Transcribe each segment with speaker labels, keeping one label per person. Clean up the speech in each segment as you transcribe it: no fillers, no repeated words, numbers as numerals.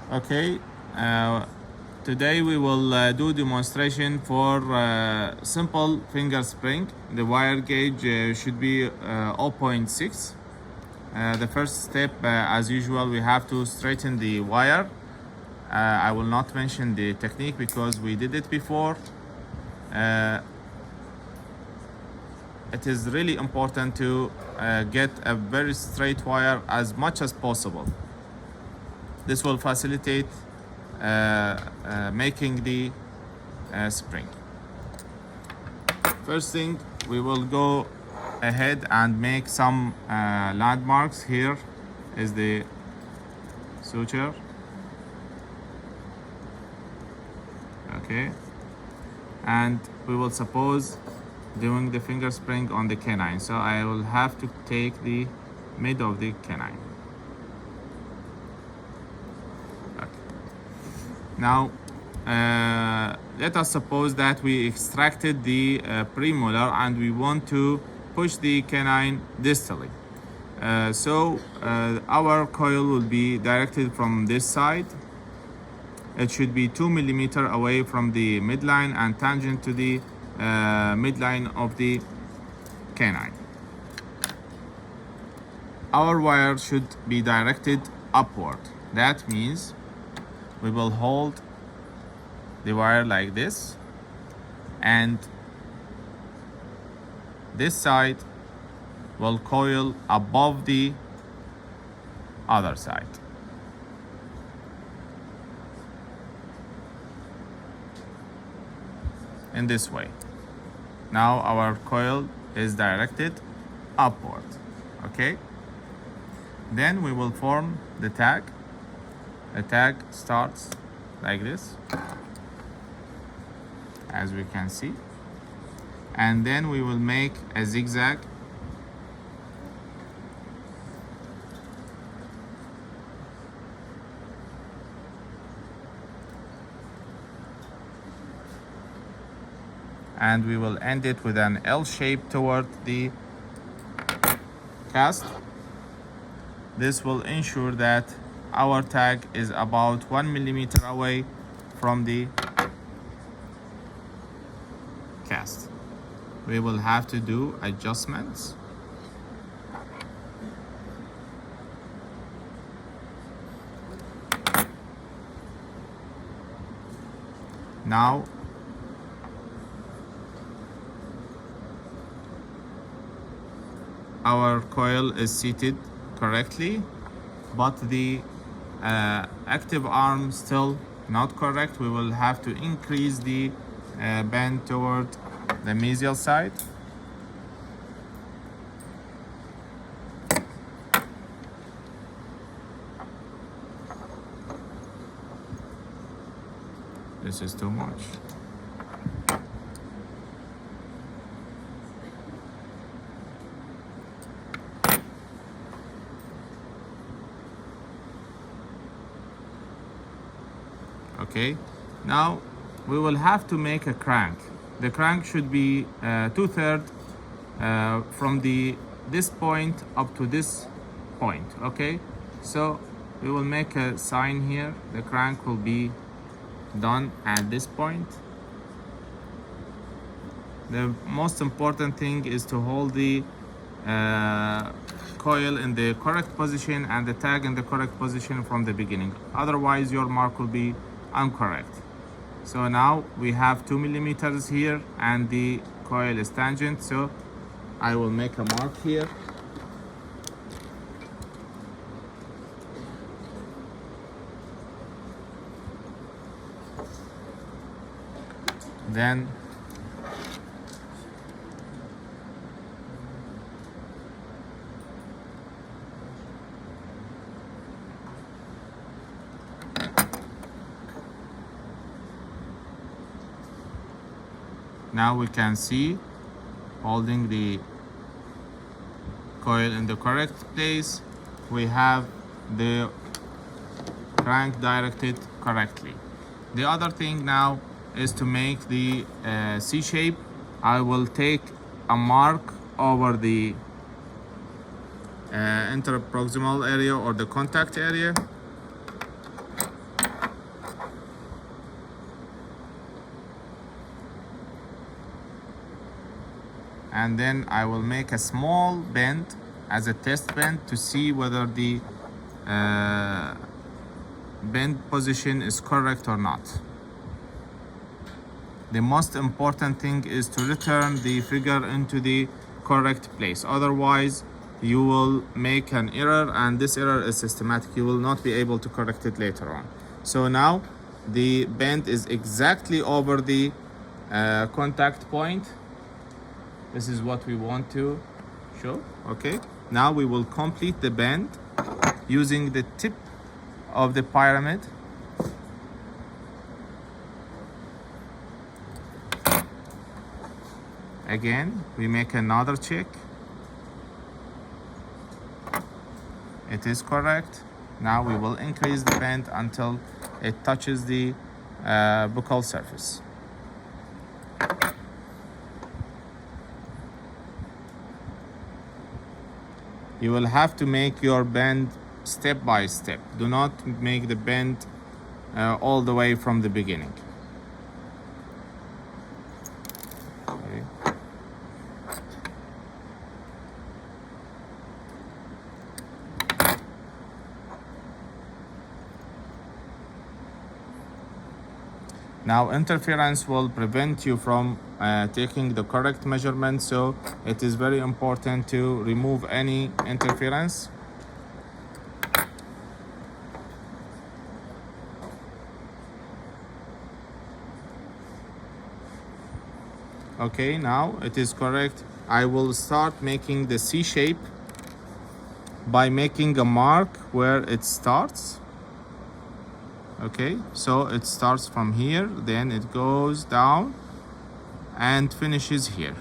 Speaker 1: Okay, today we will do demonstration for simple finger spring. The wire gauge should be 0.6. The first step, as usual, we have to straighten the wire. I will not mention the technique because we did it before. It is really important to get a very straight wire as much as possible. This will facilitate making the spring. First thing, we will go ahead and make some landmarks. Here is the suture. Okay, and we will suppose doing the finger spring on the canine, so I will have to take the mid of the canine. Okay. Now let us suppose that we extracted the premolar and we want to push the canine distally. So our coil will be directed from this side. It should be 2 millimeters away from the midline and tangent to the midline of the canine. Our wire should be directed upward. That means we will hold the wire like this, and this side will coil above the other side. In this way. Now our coil is directed upward. Okay? Then we will form the tag. The tag starts like this, as we can see. And then we will make a zigzag. And we will end it with an L shape toward the cast. This will ensure that our tag is about 1 millimeter away from the cast. We will have to do adjustments. Now our coil is seated correctly, but the active arm still not correct. We will have to increase the bend toward the mesial side. This is too much. Okay, now we will have to make a crank. The crank should be 2/3 from this point up to this point. Okay, so we will make a sign here. The crank will be done at this point. The most important thing is to hold the coil in the correct position and the tag in the correct position from the beginning. Otherwise your mark will be incorrect. So now we have 2 millimeters here and the coil is tangent, so I will make a mark here. Then now we can see, holding the coil in the correct place, we have the crank directed correctly. The other thing now is to make the C shape. I will take a mark over the interproximal area or the contact area. and then I will make a small bend as a test bend to see whether the bend position is correct or not. The most important thing is to return the figure into the correct place. Otherwise, you will make an error, and this error is systematic. You will not be able to correct it later on. So now the bend is exactly over the contact point. This is what we want to show. Okay, now we will complete the bend using the tip of the pyramid. Again, we make another check. It is correct. Now we will increase the bend until it touches the buccal surface. You will have to make your bend step by step. Do not make the bend all the way from the beginning. Okay. Now, interference will prevent you from taking the correct measurement, so it is very important to remove any interference. Okay, now it is correct. I will start making the C shape by making a mark where it starts. Okay, so it starts from here, then it goes down and finishes here.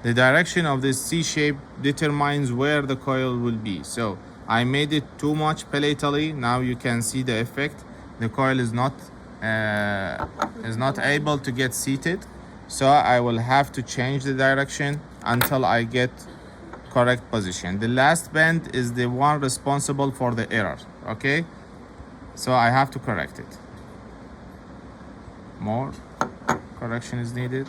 Speaker 1: The direction of this C shape determines where the coil will be. So I made it too much palatally. Now you can see the effect. The coil is not able to get seated. So I will have to change the direction until I get correct position. The last bend is the one responsible for the error. Okay, so I have to correct it. More correction is needed.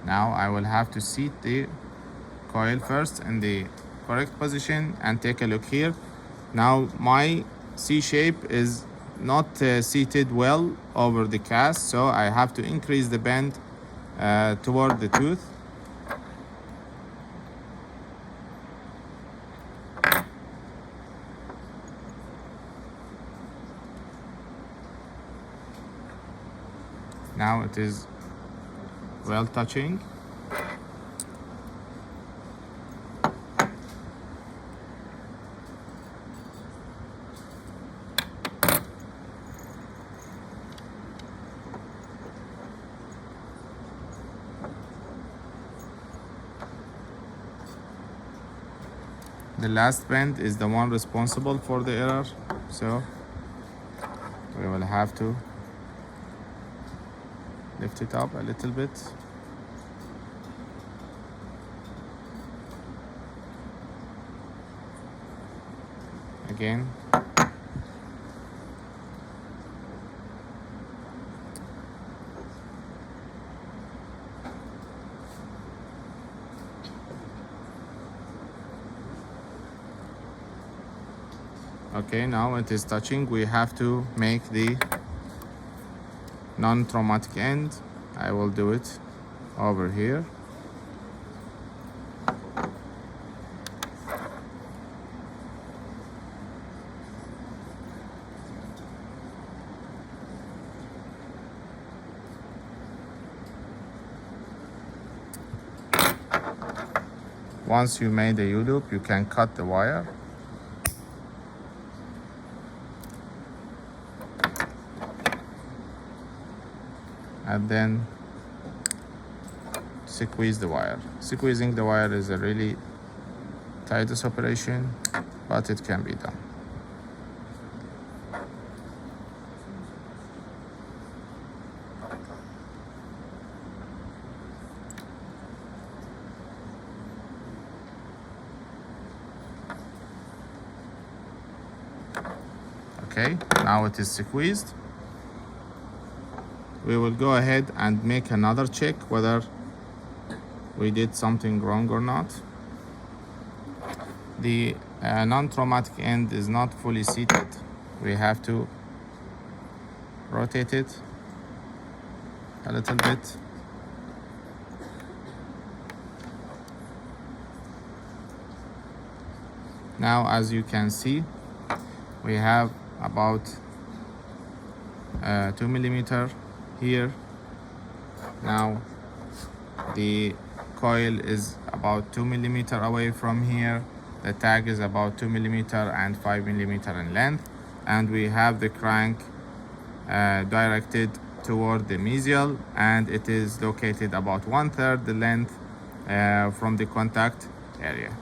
Speaker 1: Now I will have to seat the coil first in the correct position and take a look here. Now my C shape is not seated well over the cast, so I have to increase the bend toward the tooth. Now it is well touching. The last bend is the one responsible for the error, so we will have to lift it up a little bit. Again. Okay, now it is touching. We have to make the non-traumatic end. I will do it over here. Once you made the U-loop, you can cut the wire. and then squeeze the wire. Squeezing the wire is a really tedious operation, but it can be done. Okay, now it is squeezed. We will go ahead and make another check whether we did something wrong or not. The non-traumatic end is not fully seated. We have to rotate it a little bit. Now, as you can see, we have about 2 millimeter here. Now the coil is about 2 millimeter away from here. The tag is about 2 millimeter and 5 millimeter in length, and we have the crank directed toward the mesial, and it is located about 1/3 the length from the contact area.